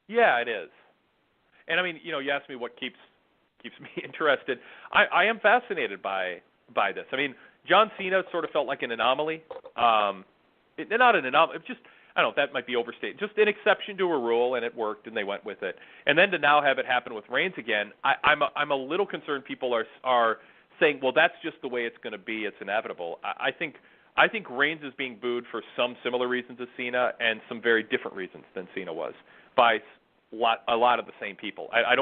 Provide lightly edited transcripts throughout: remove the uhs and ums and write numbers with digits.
Yeah, it is. And I mean, you asked me what keeps me interested. I am fascinated by this. I mean, John Cena sort of felt like an anomaly. Not an anomaly. Just, I don't know, that might be overstated. Just an exception to a rule, and it worked, and they went with it. And then to now have it happen with Reigns again, I'm a little concerned. People are saying, well, that's just the way it's going to be. It's inevitable. I think Reigns is being booed for some similar reasons as Cena, and some very different reasons than Cena was, by a lot of the same people. I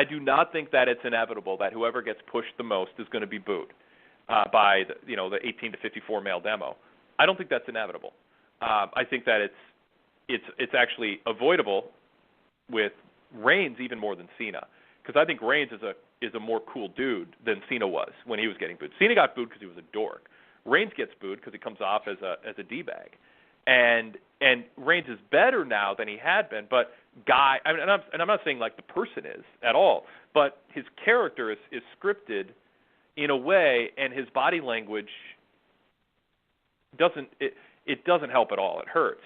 do not think that it's inevitable that whoever gets pushed the most is going to be booed by the 18 to 54 male demo. I don't think that's inevitable. I think that it's actually avoidable with Reigns even more than Cena, because I think Reigns is a more cool dude than Cena was when he was getting booed. Cena got booed because he was a dork. Reigns gets booed because he comes off as a d-bag, and Reigns is better now than he had been. But I'm not saying like the person is at all, but his character is scripted in a way, and his body language doesn't help at all. It hurts.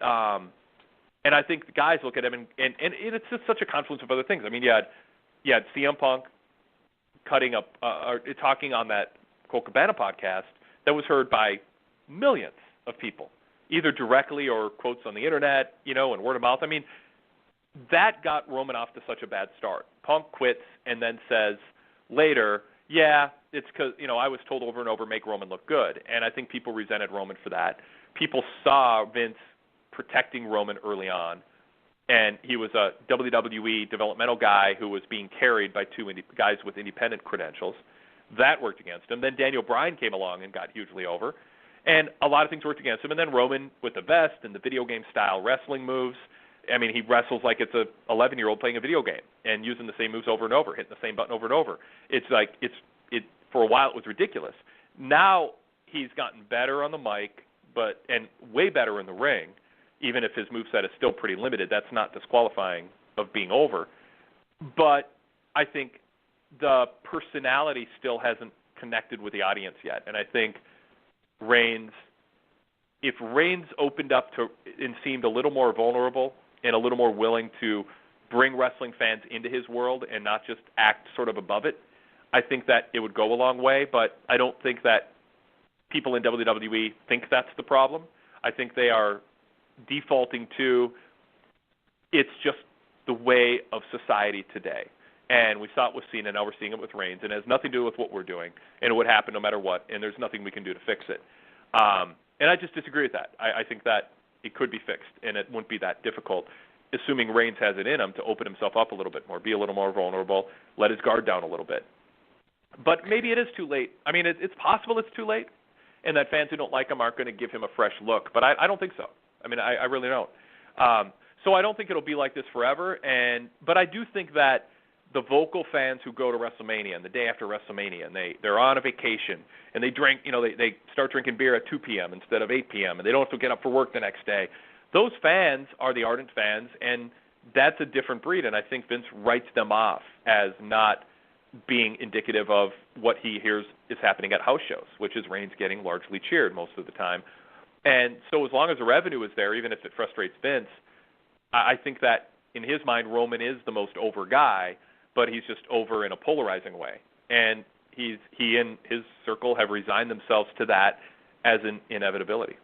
And I think the guys look at him, and it's just such a confluence of other things. I mean, you had CM Punk cutting up or talking on that Colt Cabana podcast that was heard by millions of people, either directly or quotes on the internet, and word of mouth. I mean, that got Roman off to such a bad start. Punk quits and then says later, yeah, it's because, I was told over and over, make Roman look good. And I think people resented Roman for that. People saw Vince protecting Roman early on, and he was a WWE developmental guy who was being carried by two guys with independent credentials. That worked against him. Then Daniel Bryan came along and got hugely over, and a lot of things worked against him. And then Roman with the vest and the video game style wrestling moves. I mean, he wrestles like it's a 11-year-old playing a video game and using the same moves over and over, hitting the same button over and over. It's like for a while it was ridiculous. Now he's gotten better on the mic, and way better in the ring. Even if his moveset is still pretty limited, that's not disqualifying of being over. But I think the personality still hasn't connected with the audience yet. And I think if Reigns opened up to and seemed a little more vulnerable and a little more willing to bring wrestling fans into his world and not just act sort of above it, I think that it would go a long way. But I don't think that people in WWE think that's the problem. I think they are defaulting to it's just the way of society today. And we saw it with Cena, now we're seeing it with Reigns, and it has nothing to do with what we're doing, and it would happen no matter what, and there's nothing we can do to fix it. And I just disagree with that. I think that it could be fixed, and it wouldn't be that difficult, assuming Reigns has it in him to open himself up a little bit more, be a little more vulnerable, let his guard down a little bit. But maybe it is too late. I mean, it's possible it's too late, and that fans who don't like him aren't going to give him a fresh look, but I don't think so. I mean, I really don't. So I don't think it'll be like this forever. But I do think that the vocal fans who go to WrestleMania and the day after WrestleMania and they're on a vacation and they drink, they start drinking beer at 2 p.m. instead of 8 p.m. and they don't have to get up for work the next day. Those fans are the ardent fans, and that's a different breed. And I think Vince writes them off as not being indicative of what he hears is happening at house shows, which is Reigns getting largely cheered most of the time. And so as long as the revenue is there, even if it frustrates Vince, I think that in his mind, Roman is the most over guy, but he's just over in a polarizing way. And he and his circle have resigned themselves to that as an inevitability.